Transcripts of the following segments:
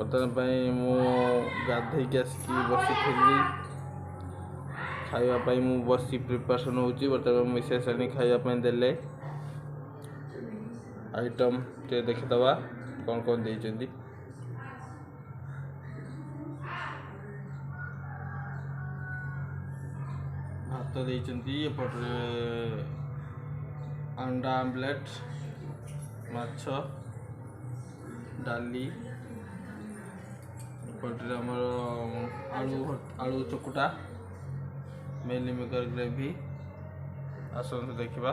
बर्तमान मु गाधे आसिक बसी खावाई मु बसी प्रिपरेशन होची। बर्तमान मिसेस आनी खावाई देले आइटम टे देखिदवा कौन कौन देइचंदी। भात देइचंदी, एपटे अंडा आमलेट, माछ, डाली, एपटे हमर आलू चकुटा, मिल मेकर ग्रेवी। आसନ୍ତୁ देखिबा।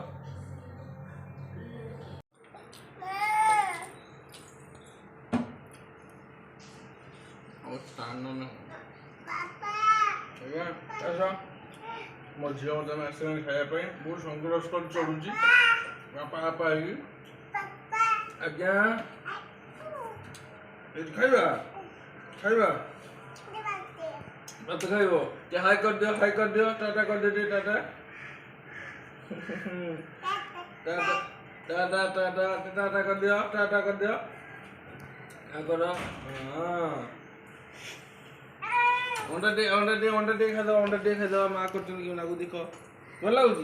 मो झील मतलब आस खायापी बहुत संघर्ष कर चलुची बापा बापा आज्ञा खाइबा खाइबा मत खाइब हाई कर दियो टाटा कर दे टाटा टाटा टाटा टाटा कर दियो टाटा कर दियो करो। अंडा टे खाइद माँ कर देखो भल लगुच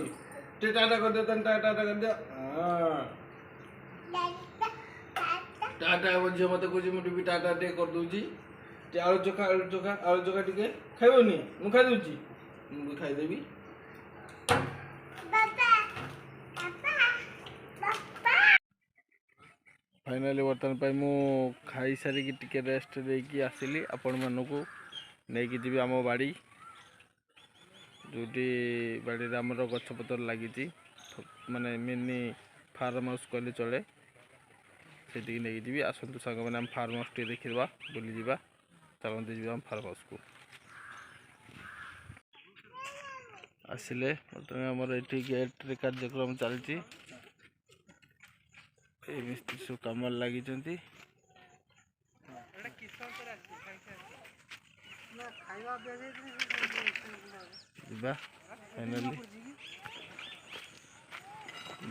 टाटा कर दियो टाटा कर दियो टाटा झील मत कह मुझे टाटा टे कर दूची आलू चोखा टे खाइबनी मुझे खाईदे मुझे खाईदेवी। फाइनाली बर्तमान मु खाई सारिकी टिके रेस्ट देकी आसिली आपण मानकू नहीं जी आम बाड़ी जो बाड़ी आमर गछपतर लगी माने मिनी फार्म हाउस कहले चले से नहीं जी आसतु सांग मैंने आम फार्म हाउस टे देखा बुली जा चलते जी आम फार्म हाउस को आसिले बर्तमान आमर ये गेट रे कार्यक्रम चलती मिस्त्री सब कम लगी फाइनाली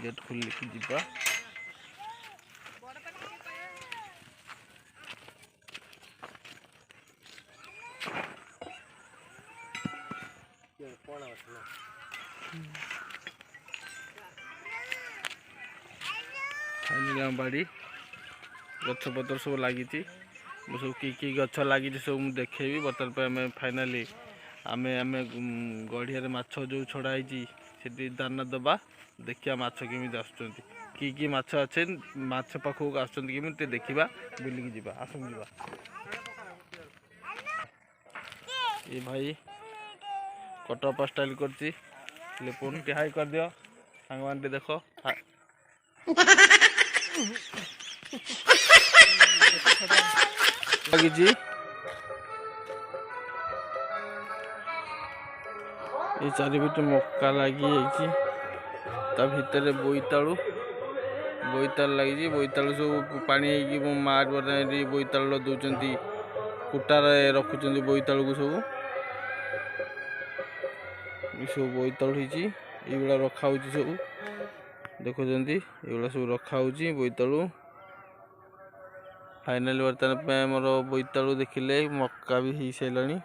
गेट खोल जा फाइनाली बाड़ी गछपतर सब लगी सब कि गछ लगी सब मुझे देखेबी। बर्तमान आम फाइनाली आम आम गढ़िया माछ जो छड़ाई से दाना दबा देखिया माछ केमी आसुँच कि माछ अच्छे माछ पाखक आसुँच देखा बुलिकी जा आस जा। ये भाई कटपा स्टाइल करती लिपुन टे हाई कर दियो सांग मान देख लगी ये चारिपट मक्का लगी भितर बोईतालु लगी बोईतालु सब पानी मार बोईतालु दौरान कुटार रखुच्च बोईतालु को सब बोईतालु ये रखा सब देखुं ये सब रखा बोईतालु। फाइनाली बर्तमान मोर बोईतालु देखिले मक्का भी हो सारे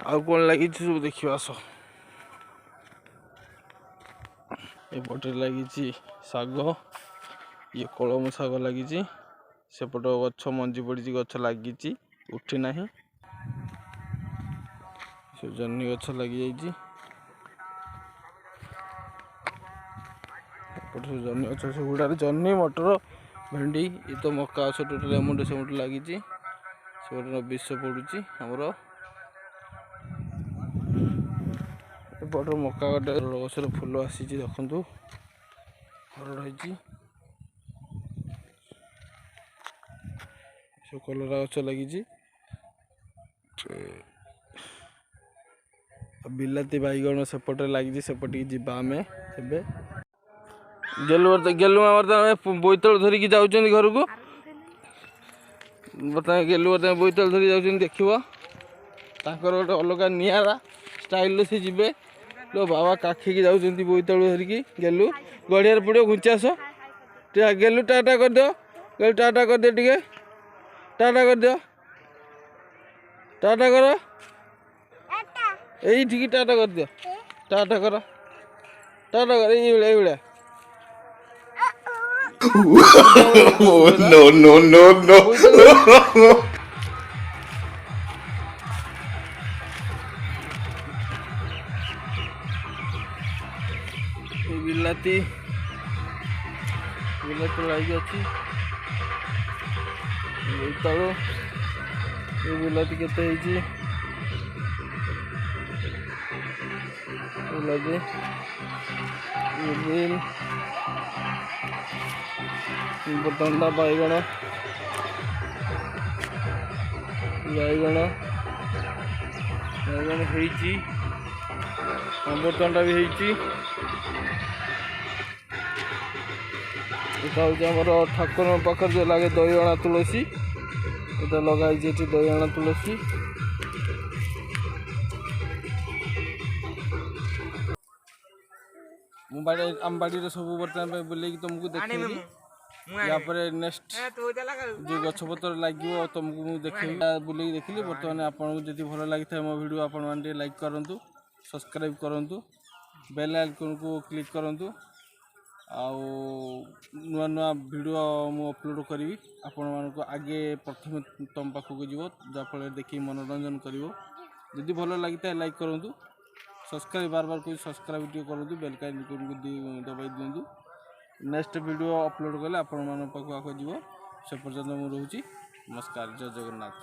आउ कौन लगी सब देखिए आस एपटे लगी शाग ये कलम शाग लगी सेपट गछ मंजी पड़ी गछ लगी उठी ना जन्नी गछ लगी जन्नी गछ सब गुड़ा जन्नी मटर भेंडी ये तो मक्का गछ टोटाल एमुंडे सेमुंडे लगी से विष पड़ुची आमर एपटर मक्का गटे गचर फुल आसी देखु हरड़ सब कलरा गच लगी बिलाती बैगण सेपटे लगी सेपटे जावा आम गेलु बर्तमान बोईतालु धरिकी जाऊँ घर को बर्तमान गेलु बर्तमान बोईतालु धरी जाऊँ देख गोटे अलग निरा स्टाइल से जीवे लो बाबा काखी जाऊँ बोईतालु धरिकी गेलु गड़िया पड़ो घुंची आस गेलु टाटा कर दियो गेलु टाटा कर दे टे टाटा कर दियो टाटा कर এইଠିକି टाटा कर दियो टाटा कर এইଭଳିଆ No, no, no, no. ବିଲାତି ଲାଗି ଅଛି ବୋଇତାଳୁ ଏ ବିଲାତି କେତେ ହେଇଛି ବିଲାତି ବିନ୍ ଅମୃତଭଣ୍ଡା ବାଇଗଣ ହେଇଛି ଅମୃତଭଣ୍ଡା ବି ହେଇଛି এটা হচ্ছে আমার ঠাকুর পাখে যে লাগে দইঅଣା তুলসী এটা লগাইছি এটি দইঅଣା তুলসী ମୁଁ ଆମ ବାଡ଼ିରେ ସବୁ ବର୍ତ୍ତମାନ ପାଇଁ ବୁଲେଇକି ତୁମକୁ ଦେଖେଇବି यापर नेक्स्ट जो गछपतर लगे तुमको मुझे देखी बुले देखिली बर्तमान आपको जब भल लगी था मो वीडियो आपण मैंने लाइक करूँ सब्सक्राइब करूँ बेल आइकन को क्लिक करूँ नुआ नुआ वीडियो मु अपलोड करी आपण मानक आगे प्रथम तुम पाखक जीव जहाँफल देखिए मनोरंजन कर जदि भल लगी था लाइक करूँ सब्सक्राइब बार बार कोई सब्सक्राइब करूँ बेल आइकन को दबाई दिंतु नेक्स्ट वीडियो अपलोड कले आपण मान पाखक जीव से पर्यटन मुझे नमस्कार जय जगन्नाथ।